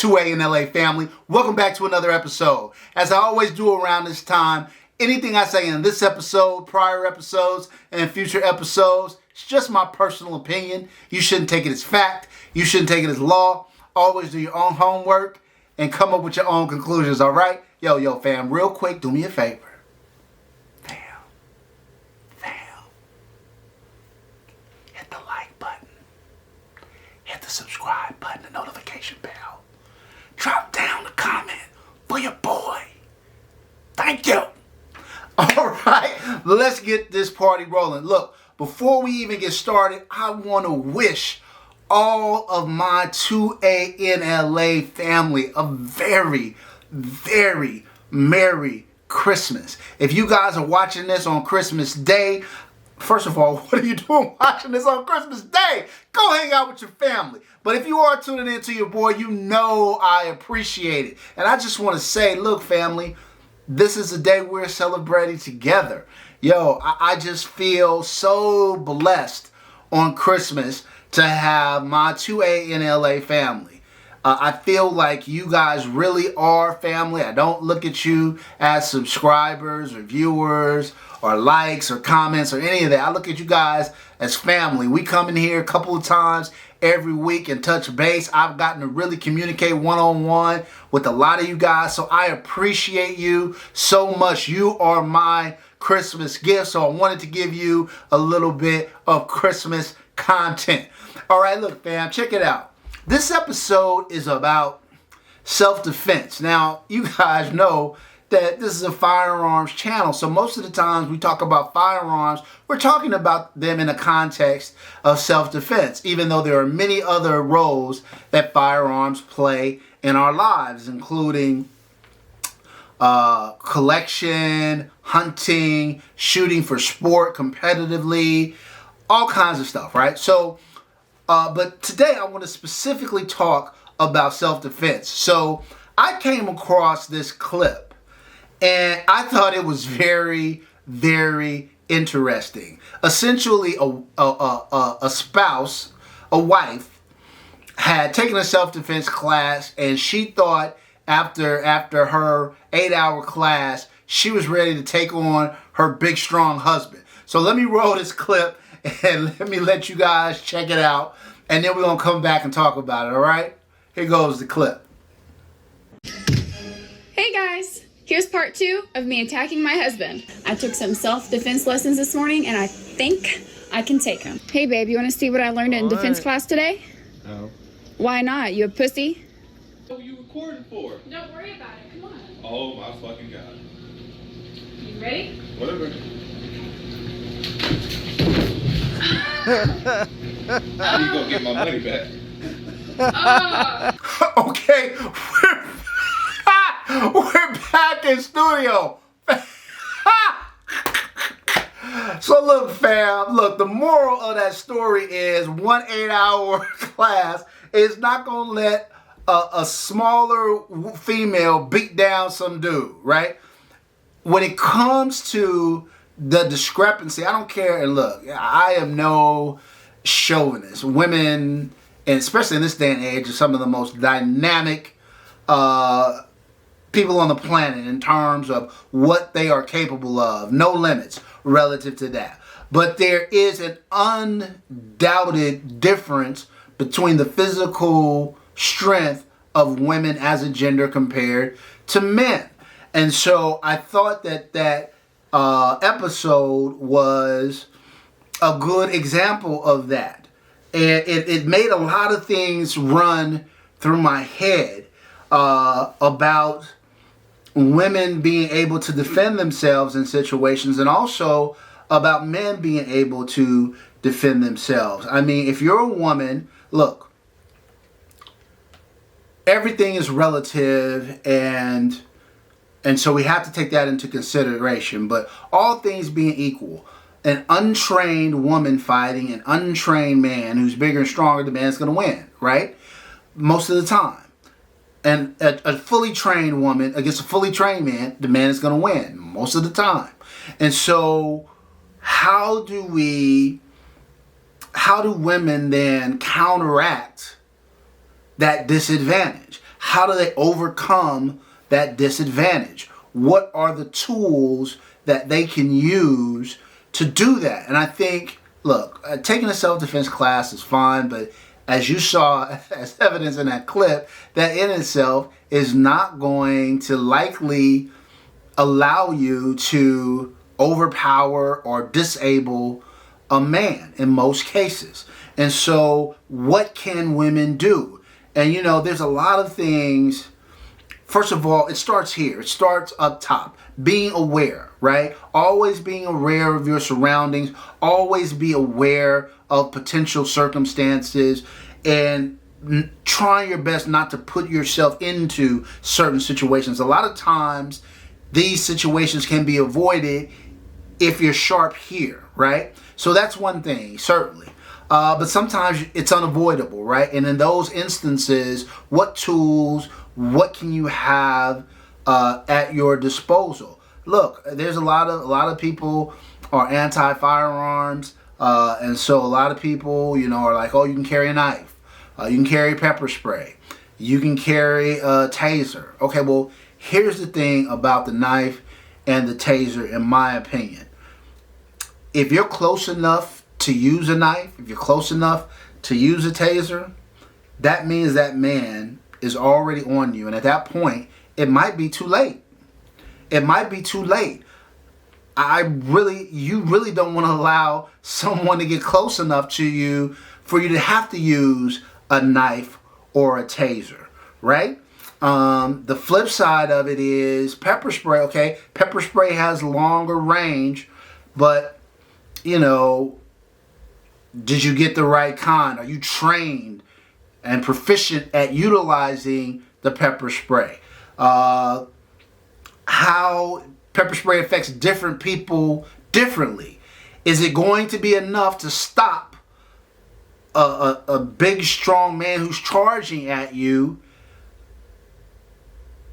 2A-N-LA family. Welcome back to another episode. As I always do around this time, anything I say in this episode, prior episodes, and future episodes, it's just my personal opinion. You shouldn't take it as fact. You shouldn't take it as law. Always do your own homework and come up with your own conclusions, all right? Yo, fam, real quick, do me a favor. Hit the like button. Hit the subscribe button, the notification bell. Drop down a comment for your boy. Thank you. All right, let's get this party rolling. Look, before we even get started, I want to wish all of my 2A-N-LA family a very, very Merry Christmas. If you guys are watching this on Christmas Day, first of all, what are you doing watching this on Christmas Day? Go hang out with your family. But if you are tuning in to your boy, you know I appreciate it. And I just want to say, look, family, this is a day we're celebrating together. Yo, I just feel so blessed on Christmas to have my 2A-N-LA family. I feel like you guys really are family. I don't look at you as subscribers or viewers or likes or comments or any of that. I look at you guys as family. We come in here a couple of times every week and touch base. I've gotten to really communicate one-on-one with a lot of you guys, so I appreciate you so much. You are my Christmas gift, so I wanted to give you a little bit of Christmas content. All right, look, fam, check it out. This episode is about self-defense. Now, you guys know that this is a firearms channel, so most of the times we talk about firearms, we're talking about them in the context of self-defense, even though there are many other roles that firearms play in our lives, including collection, hunting, shooting for sport competitively, all kinds of stuff, right? So, but today I want to specifically talk about self-defense. So I came across this clip and I thought it was very, very interesting. Essentially, a spouse, a wife, had taken a self-defense class, and she thought after her 8-hour class, she was ready to take on her big, strong husband. So let me roll this clip and let you guys check it out, and then we're going to come back and talk about it, all right? Here goes the clip. Hey guys! Here's part 2 of me attacking my husband. I took some self-defense lessons this morning, and I think I can take them. Hey babe, you want to see what I learned in defense class today? No. Why not? You a pussy? What are you recording for? Don't worry about it. Come on. Oh my fucking god. You ready? Whatever. How you gonna get my money back? Okay, we're back in studio. So look, fam, look, the moral of that story is 1 8-hour class is not going to let a smaller female beat down some dude, right? When it comes to the discrepancy, I don't care. And look, I am no chauvinist. Women, and especially in this day and age, are some of the most dynamic people on the planet in terms of what they are capable of. No limits relative to that. But there is an undoubted difference between the physical strength of women as a gender compared to men. And so I thought that episode was a good example of that. And it made a lot of things run through my head about women being able to defend themselves in situations, and also about men being able to defend themselves. I mean, if you're a woman, look, everything is relative, and so we have to take that into consideration. But all things being equal, an untrained woman fighting an untrained man who's bigger and stronger, the man's going to win, right? Most of the time. And a fully trained woman against a fully trained man, the man is going to win most of the time. And so how do women then counteract that disadvantage? how do they overcome that disadvantage? What are the tools that they can use to do that? And I think, look, taking a self-defense class is fine, but as you saw as evidence in that clip, that in itself is not going to likely allow you to overpower or disable a man in most cases. And so what can women do? And there's a lot of things. First of all, it starts here. It starts up top. Being aware, right? Always being aware of your surroundings. Always be aware of potential circumstances and trying your best not to put yourself into certain situations. A lot of times, these situations can be avoided if you're sharp here, right? So that's one thing, certainly. But sometimes it's unavoidable, right? And in those instances, what tools, what can you have at your disposal? Look, there's a lot of people are anti-firearms, and so a lot of people, are like, oh, you can carry a knife, you can carry pepper spray, you can carry a taser. Okay, well, here's the thing about the knife and the taser, in my opinion. If you're close enough to use a knife, if you're close enough to use a taser, that means that man is already on you. And at that point, it might be too late. It might be too late. You really don't want to allow someone to get close enough to you for you to have to use a knife or a taser, right? The flip side of it is pepper spray. Okay, pepper spray has longer range, but did you get the right kind? Are you trained and proficient at utilizing the pepper spray? How pepper spray affects different people differently. Is it going to be enough to stop a big, strong man who's charging at you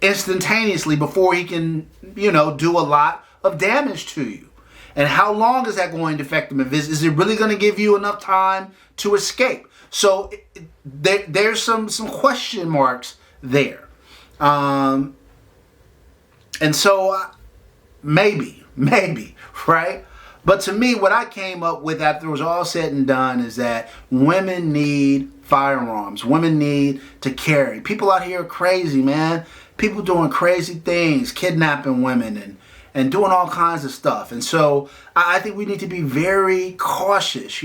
instantaneously before he can, do a lot of damage to you? And how long is that going to affect them? Is it really going to give you enough time to escape? So there's some question marks there. And so maybe, right? But to me, what I came up with after it was all said and done is that women need firearms. Women need to carry. People out here are crazy, man. People doing crazy things, kidnapping women and doing all kinds of stuff. And so I think we need to be very cautious.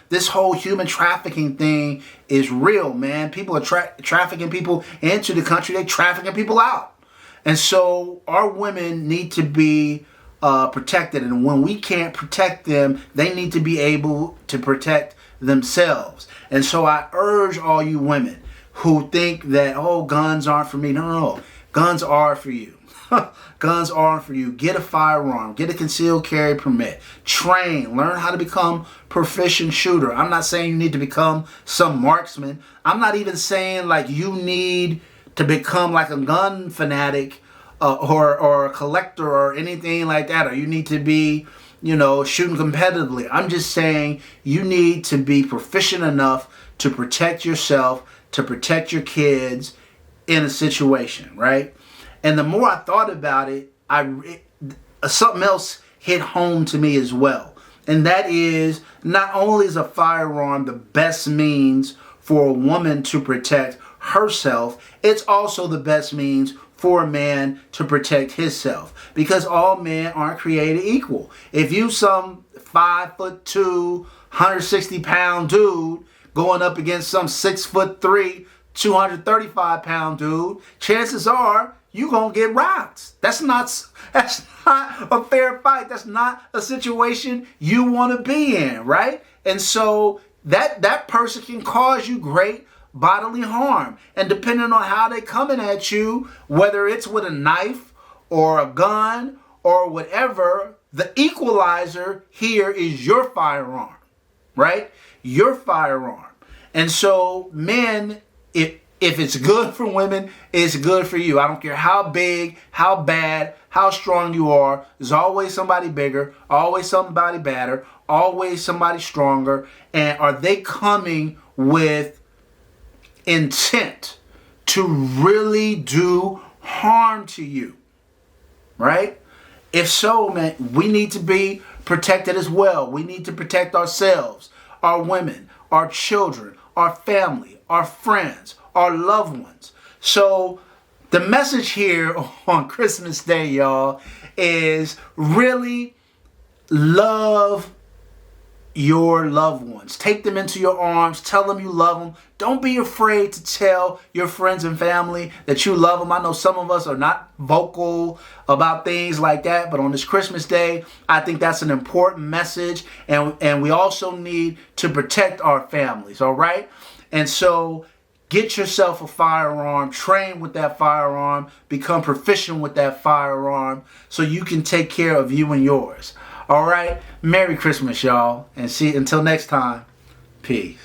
This whole human trafficking thing is real, man. People are trafficking people into the country. They're trafficking people out. And so our women need to be protected. And when we can't protect them, they need to be able to protect themselves. And so I urge all you women who think that, oh, guns aren't for me. No. Guns are for you. Guns are for you. Get a firearm. Get a concealed carry permit. Train. Learn how to become proficient shooter. I'm not saying you need to become some marksman. I'm not even saying like you need to become like a gun fanatic or a collector or anything like that, or you need to be, shooting competitively. I'm just saying you need to be proficient enough to protect yourself, to protect your kids in a situation, right? And the more I thought about it, something else hit home to me as well. And that is, not only is a firearm the best means for a woman to protect herself, it's also the best means for a man to protect himself. Because all men aren't created equal. If you some 5'2", 160-pound dude going up against some 6'3", 235-pound dude, chances are you're going to get robbed. That's not a fair fight. That's not a situation you want to be in, right? And so that person can cause you great bodily harm. And depending on how they coming at you, whether it's with a knife or a gun or whatever, the equalizer here is your firearm, right? Your firearm. And so men, if it's good for women, it's good for you. I don't care how big, how bad, how strong you are. There's always somebody bigger, always somebody badder, always somebody stronger. And are they coming with intent to really do harm to you, right? If so, man, we need to be protected as well. We need to protect ourselves, our women, our children, our family, our friends, our loved ones. So the message here on Christmas Day, y'all, is really love your loved ones. Take them into your arms. Tell them you love them. Don't be afraid to tell your friends and family that you love them. I know some of us are not vocal about things like that, but on this Christmas Day, I think that's an important message. And we also need to protect our families, all right? And so get yourself a firearm, train with that firearm, become proficient with that firearm so you can take care of you and yours. All right? Merry Christmas, y'all. And see, until next time, peace.